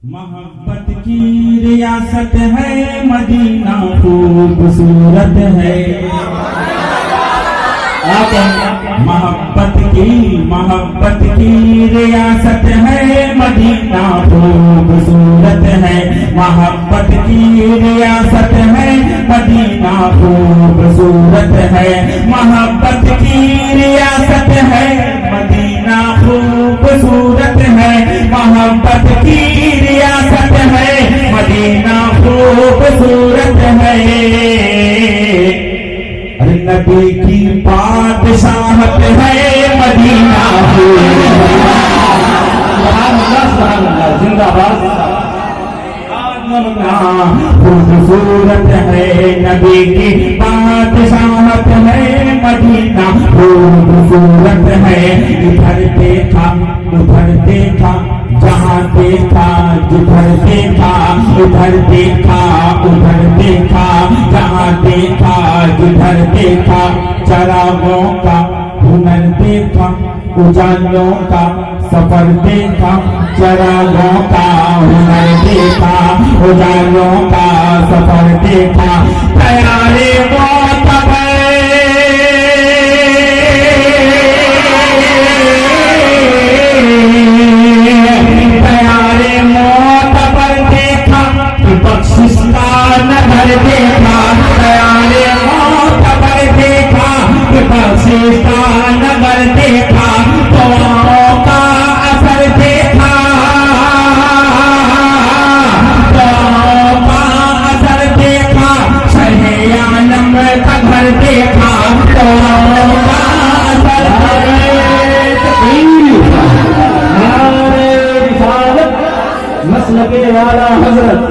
मोहब्बत की रियासत है मदीना खूबसूरत है। मोहब्बत की रियासत है मदीना खूबसूरत है। मोहब्बत की रियासत है मदीना खूबसूरत है। मोहब्बत की रियासत है मदीना खूबसूरत है। मोहब्बत की रियासत है मदीना खूबसूरत है। अरे नबी की बादशाहत है मदीना जिंदाबाद खूबसूरत है। नबी की बादशाहत है मदीना खूबसूरत है। इधर देखा उधर देखा जहाँ देखा जिधर देखा उधर देखा उधर देखा जहाँ देखा जिधर देखा चरागों का हुनर देखा उजालों का सफर देखा। चरागों का हुनर देखा उजालों का सफर देखा। तैयारे मोतबर देखा बख्शिश का नगर देखा। तैयारे मोतबर देखा बख्शिश का नगर देखा। दुआओं का असर देखा दुआओं का असर देखा। शहे आलम का घर देखा दुआओं का असर। मसलके वाला हजरत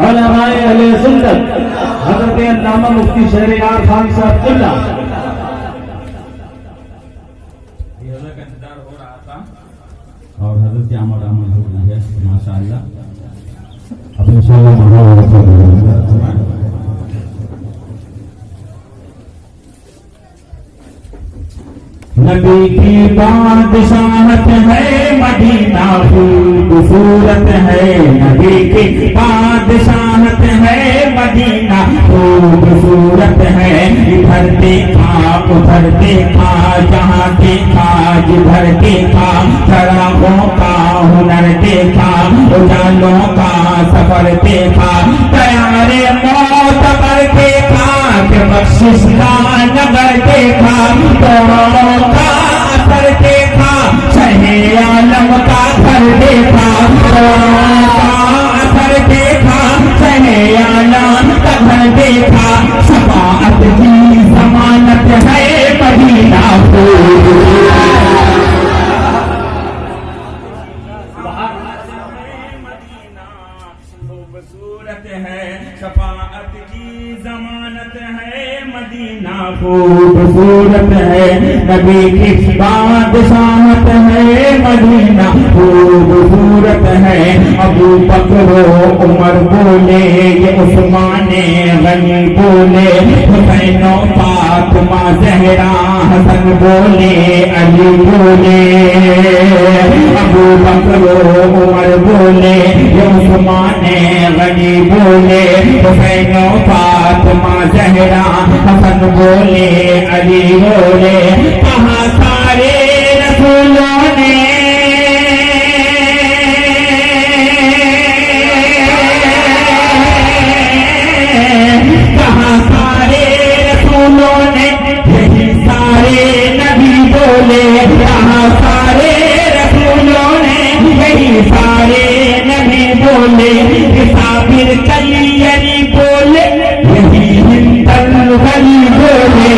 उलमाए अहले सुन्नत हजरत अल्लामा मुफ्ती शहरयार खान साहब किल्ला का इंतजार हो रहा था और हजरत की आमद हो गई है माशाअल्लाह। अब इंशाअल्लाह नबी की बादशाहत है मदीना खूबसूरत है। नबी की बादशाहत है मदीना खूबसूरत है। इधर देखा उधर देखा जहाँ देखा जिधर देखा चरागों का हुनर देखा उजालों का सफर देखा। तैयारे मोतबर देखा बख्शिश का नगर देखा। दुआओं का असर देखा शहे आलम का घर देखा। दुआओं का असर देखा शहे आलम का घर देखा। शफाअत की जमानत है मदीना खूबसूरत है। शफाअत की जमानत है मदीना खूबसूरत है। नबी की बादशाहत है मदीना खूबसूरत है। अबू बकर उमर बोले ये उस्माने गनी बोले। हुसैन फातिमा ज़हरा हसन बोले अली बोले। अबू बकर उमर बोले ये उस्माने गनी बोले। हुसैन फातिमा ज़हरा हसन बोले अली बोले। कहाँ सारे रसूलों ने कहाँ सारे रसूलों ने यही सारे नबी बोले। कहाँ सारे रसूलों ने यही सारे नबी बोले। साबिर कलियरी बोले यही हिंदल गली बोले।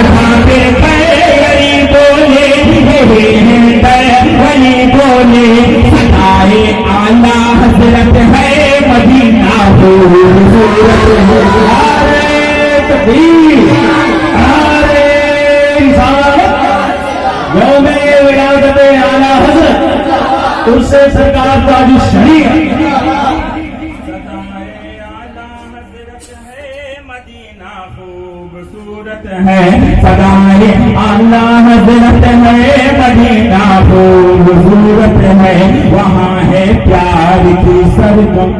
साबिर कलियरी बोले यही हिंदल गली बोले। सदाए आला हजरत है मदीना खूबसूरत है। यौमे विलादत आला हजरत उससे सरकार ताज शरीफ मदीना खूबसूरत है। सदाए आला हजरत है मदीना खूबसूरत है। वहाँ है प्यार प्यार की सरगम,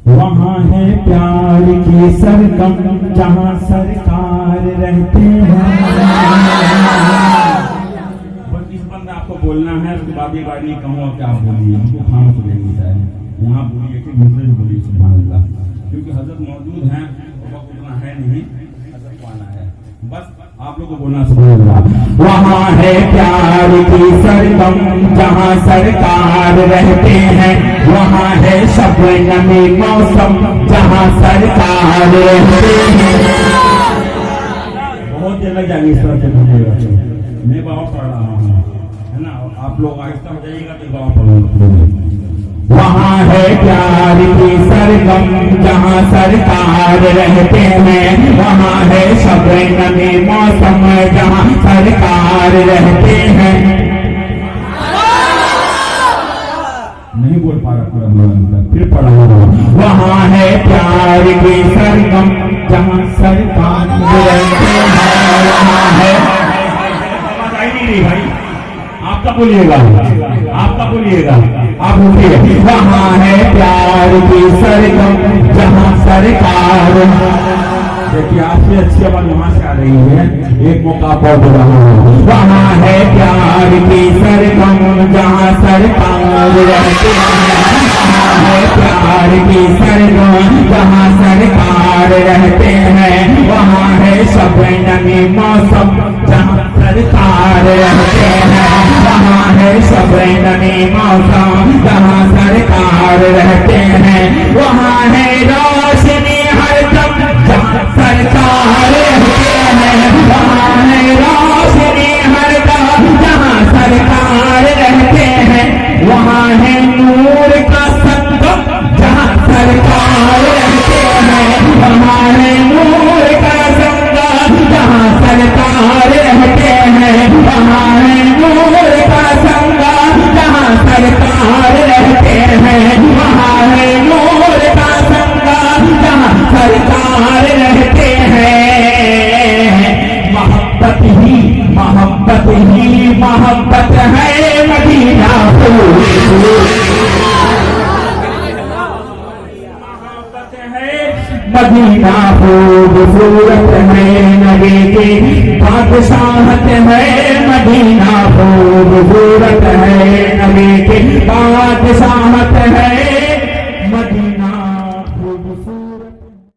वहाँ है प्यार की सरगम जहाँ सरकार रहते हैं। बस इस बंद आपको बोलना है, उसके बाद ये बात नहीं कहूँ क्या आप बोलिए, हमको खाना तो लेंगे शायद यहाँ बोलिए कि दूसरे से बोलिए सुभान अल्लाह, क्योंकि हजरत मौजूद हैं, वक्त उतना है नहीं, हजरत को आना है, बस आप लोग को बोलना सुभान अल्लाह। वहाँ है प्यार की सरगम जहाँ सरकार रहते हैं, वहाँ है शबनमी मौसम जहाँ सरकार रहते हैं। बहुत देर लग जाएगी इस तरह से बोलिएगा, मैं बाबा पढ़ रहा हूँ है ना, आप लोग आहिस्ता हो जाइएगा तो बाबा पढ़। वहाँ है प्यार की सरगम जहाँ सरकार रहते हैं, वहाँ है शबनमी मौसम जहाँ सरकार रहते हैं। नहीं बोल पा रहा पूरा मौलाना, फिर पढ़ा। वहाँ है प्यार की सरगम जहाँ सरकार रहते हैं, वहाँ है, आवाज आई नहीं रही भाई, आपका बोलिएगा, आपका बोलिएगा, आप उठिए। वहाँ है प्यार की सरगम जहाँ सरकार, देखिए आपसे अच्छी आवाज वहां से आ रही है, एक मौका पर दे रहा हूँ। वहाँ है प्यार की सरगम जहाँ सरकार रहते हैं, वहाँ है प्यार की सरगम जहाँ सरकार रहते हैं, वहाँ है शबनमी मौसम जहाँ सरकार रहते हैं, वहाँ है शबनमी मौसम जहाँ सरकार रहते हैं, वहाँ है रोशनी हरदम जहाँ सरकार रहते हैं, वहाँ है रोशनी हरदम जहाँ सरकार रहते हैं, वहाँ है नूर का संगम जहाँ सरकार रहते हैं, वहाँ है नूर का संगम जहाँ सरकार रहते हैं, वहाँ है नूर का संगम जहाँ सरकार रहते हैं, वहाँ है नूर का संगम जहाँ सरकार रहते हैं। मोहब्बत ही मोहब्बत ही मोहब्बत है मदीना मदीना खूबसूरत है नबी की बादशाहत है, मदीना खूबसूरत है नबी की बादशाहत